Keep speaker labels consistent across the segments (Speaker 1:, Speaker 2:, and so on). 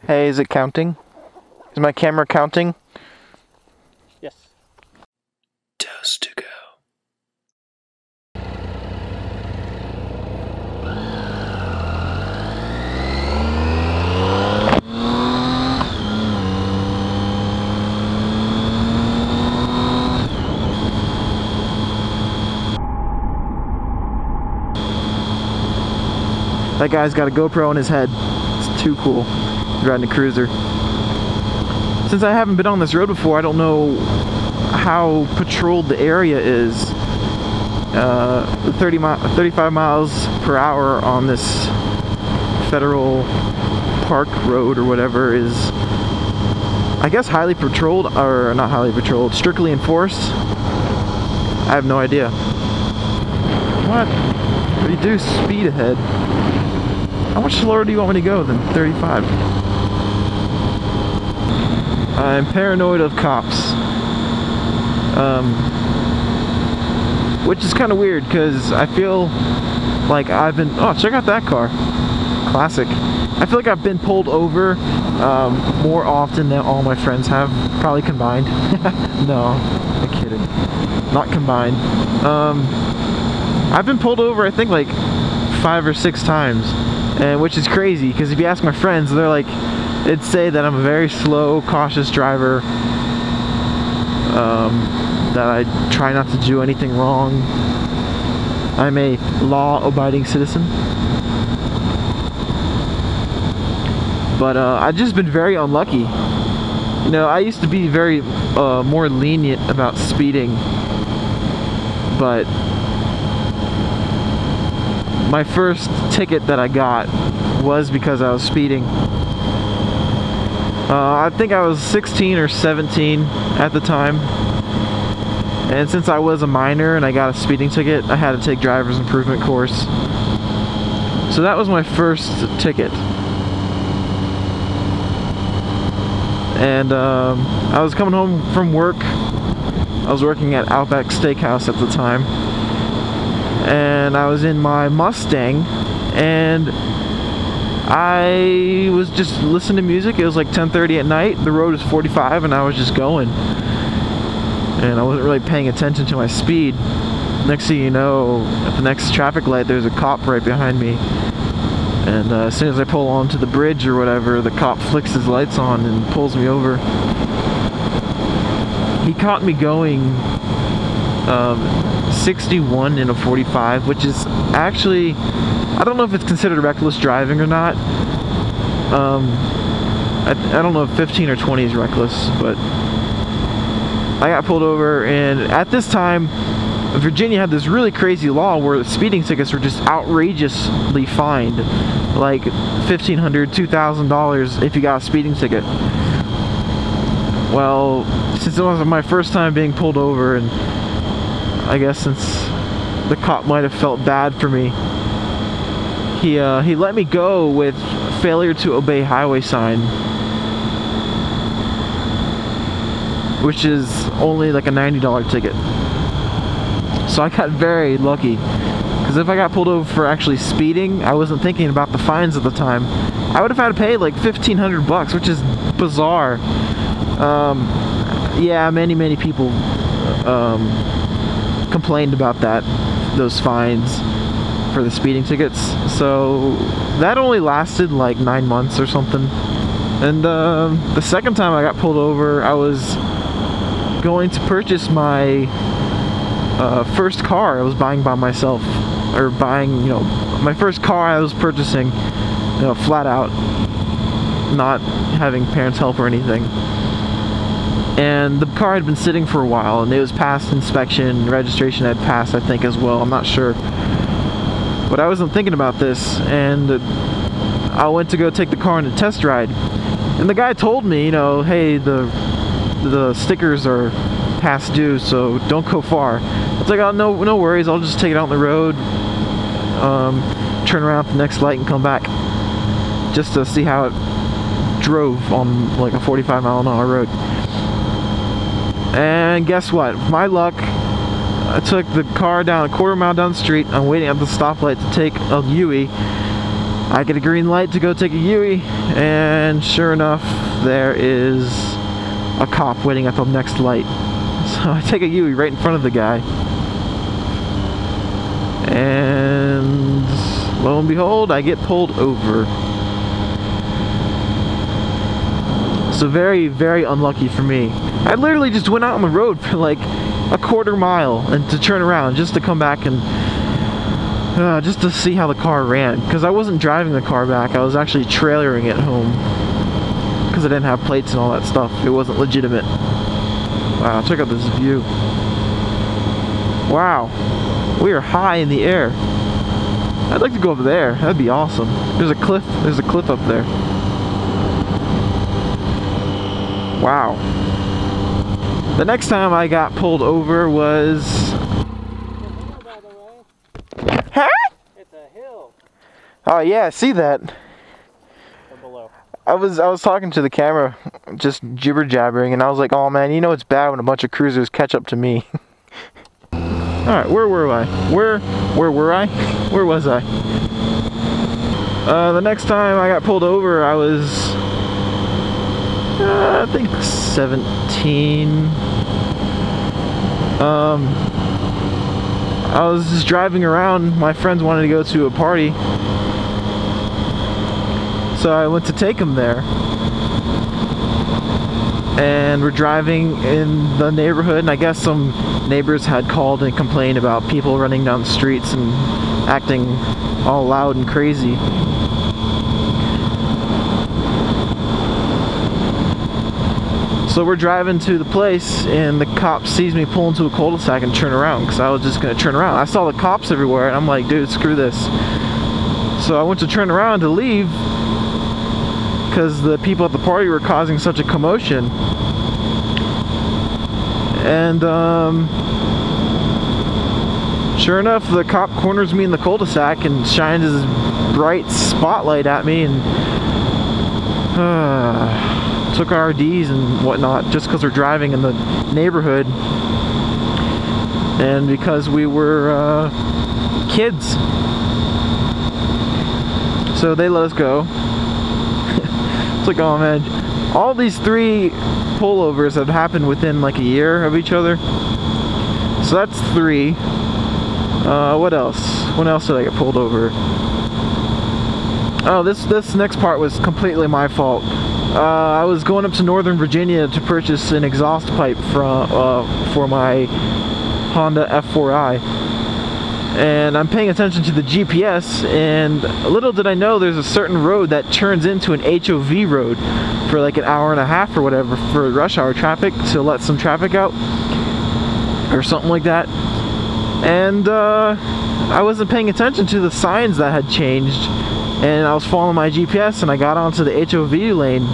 Speaker 1: Hey, is it counting? Is my camera counting?
Speaker 2: Yes.
Speaker 1: Dose to go. That guy's got a GoPro on his head. It's too cool. He's riding a cruiser. Since I haven't been on this road before, I don't know how patrolled the area is. 35 miles per hour on this federal park road or whatever is, I guess, highly patrolled, or not highly patrolled, strictly enforced. I have no idea. What? Reduce speed ahead. How much slower do you want me to go than 35? I'm paranoid of cops. Which is kind of weird because I feel like I've been... Oh, check out that car. Classic. I feel like I've been pulled over more often than all my friends have. Probably combined. No, I'm kidding. Not combined. I've been pulled over, I think, like 5 or 6 times. And which is crazy, because if you ask my friends, they're like, they'd say that I'm a very slow, cautious driver, that I try not to do anything wrong. I'm a law-abiding citizen. But I've just been very unlucky. You know, I used to be very more lenient about speeding, but my first ticket that I got was because I was speeding. I think I was 16 or 17 at the time. And since I was a minor and I got a speeding ticket, I had to take driver's improvement course. So that was my first ticket. And I was coming home from work. I was working at Outback Steakhouse at the time. And I was in my Mustang, and I was just listening to music. It was like 10:30 at night. The road was 45, and I was just going. And I wasn't really paying attention to my speed. Next thing you know, at the next traffic light, there's a cop right behind me. And as soon as I pull onto the bridge or whatever, the cop flicks his lights on and pulls me over. He caught me going 61 in a 45, which is actually, I don't know if it's considered reckless driving or not. I don't know if 15 or 20 is reckless, but I got pulled over. And at this time, Virginia had this really crazy law where speeding tickets were just outrageously fined, like $1,500, $2,000 if you got a speeding ticket. Well, since it was my first time being pulled over, and I guess since the cop might have felt bad for me, he let me go with failure to obey highway sign, which is only like a $90 ticket. So I got very lucky, because if I got pulled over for actually speeding, I wasn't thinking about the fines at the time, I would have had to pay like $1,500, which is bizarre. Yeah, many people complained about those fines for the speeding tickets. So that only lasted like 9 months or something. And the second time I got pulled over, I was going to purchase my first car I was buying by myself, or buying, you know, my first car I was purchasing, you know, flat out, not having parents help or anything. And the car had been sitting for a while, and it was past inspection, registration had passed, I think, as well, I'm not sure. But I wasn't thinking about this, and I went to go take the car on a test ride. And the guy told me, you know, hey, the stickers are past due, so don't go far. I was like, oh, no worries, I'll just take it out on the road, turn around at the next light and come back, just to see how it drove on like a 45-mile-an-hour road. And guess what? My luck, I took the car down a quarter mile down the street. I'm waiting at the stoplight to take a U-turn. I get a green light to go take a Yui, and sure enough, there is a cop waiting at the next light. So I take a Yui right in front of the guy, and lo and behold, I get pulled over. So very, very unlucky for me. I literally just went out on the road for like a quarter mile and to turn around just to come back and just to see how the car ran, because I wasn't driving the car back, I was actually trailering it home because I didn't have plates and all that stuff. It wasn't legitimate. Wow, check out this view. Wow, we are high in the air. I'd like to go over there. That'd be awesome. There's a cliff up there. Wow. The next time I got pulled over was... Huh?
Speaker 2: It's a hill.
Speaker 1: Oh yeah, I see that.
Speaker 2: From below.
Speaker 1: I was talking to the camera, just jibber jabbering, and I was like, oh man, you know it's bad when a bunch of cruisers catch up to me. Alright, where were I? Where were I? Where was I? The next time I got pulled over, I was I think 17. I was just driving around. My friends wanted to go to a party, so I went to take them there. And we're driving in the neighborhood, and I guess some neighbors had called and complained about people running down the streets and acting all loud and crazy. So we're driving to the place, and the cop sees me pull into a cul-de-sac and turn around, because I was just going to turn around. I saw the cops everywhere, and I'm like, dude, screw this. So I went to turn around to leave, because the people at the party were causing such a commotion. And sure enough, the cop corners me in the cul-de-sac and shines his bright spotlight at me, and took our IDs and whatnot, just because we're driving in the neighborhood and because we were kids. So they let us go. It's like, oh man, all these 3 pullovers have happened within like a year of each other. So that's 3. What else? When else did I get pulled over? Oh, this next part was completely my fault. I was going up to Northern Virginia to purchase an exhaust pipe for my Honda F4i. And I'm paying attention to the GPS, and little did I know there's a certain road that turns into an HOV road for like an hour and a half or whatever for rush hour traffic, to let some traffic out or something like that. And I wasn't paying attention to the signs that had changed, and I was following my GPS, and I got onto the HOV lane,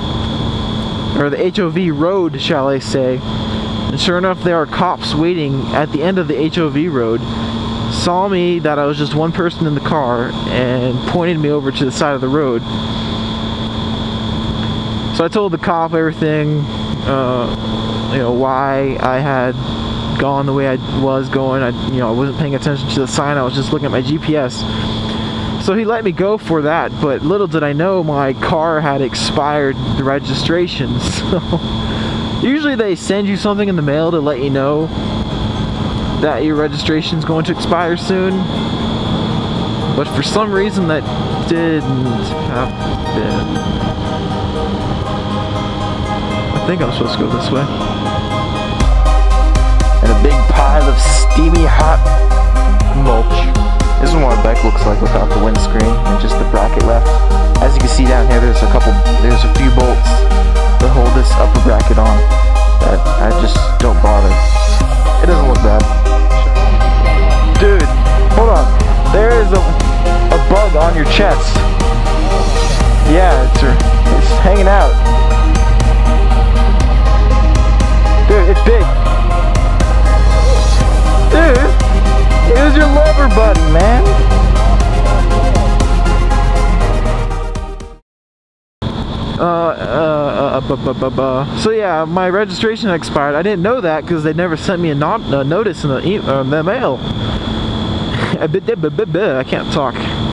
Speaker 1: or the HOV road, shall I say. And sure enough, there are cops waiting at the end of the HOV road, saw me, that I was just one person in the car, and pointed me over to the side of the road. So I told the cop everything, you know, why I had gone the way I was going. I wasn't paying attention to the sign, I was just looking at my GPS. So he let me go for that, but little did I know my car had expired the registration. So usually they send you something in the mail to let you know that your registration is going to expire soon, but for some reason that didn't happen. I think I'm supposed to go this way. And a big pile of steamy hot mulch. This is what my bike looks like without the windscreen and just the bracket left. As you can see down here, there's a few bolts that hold this upper bracket on that I just don't bother. It doesn't look bad. Dude, hold on. There is a bug on your chest. Yeah, it's hanging out. Dude, it's big. Dude, it was your lover buddy, man. So yeah, my registration expired. I didn't know that because they never sent me a notice in the mail. I can't talk.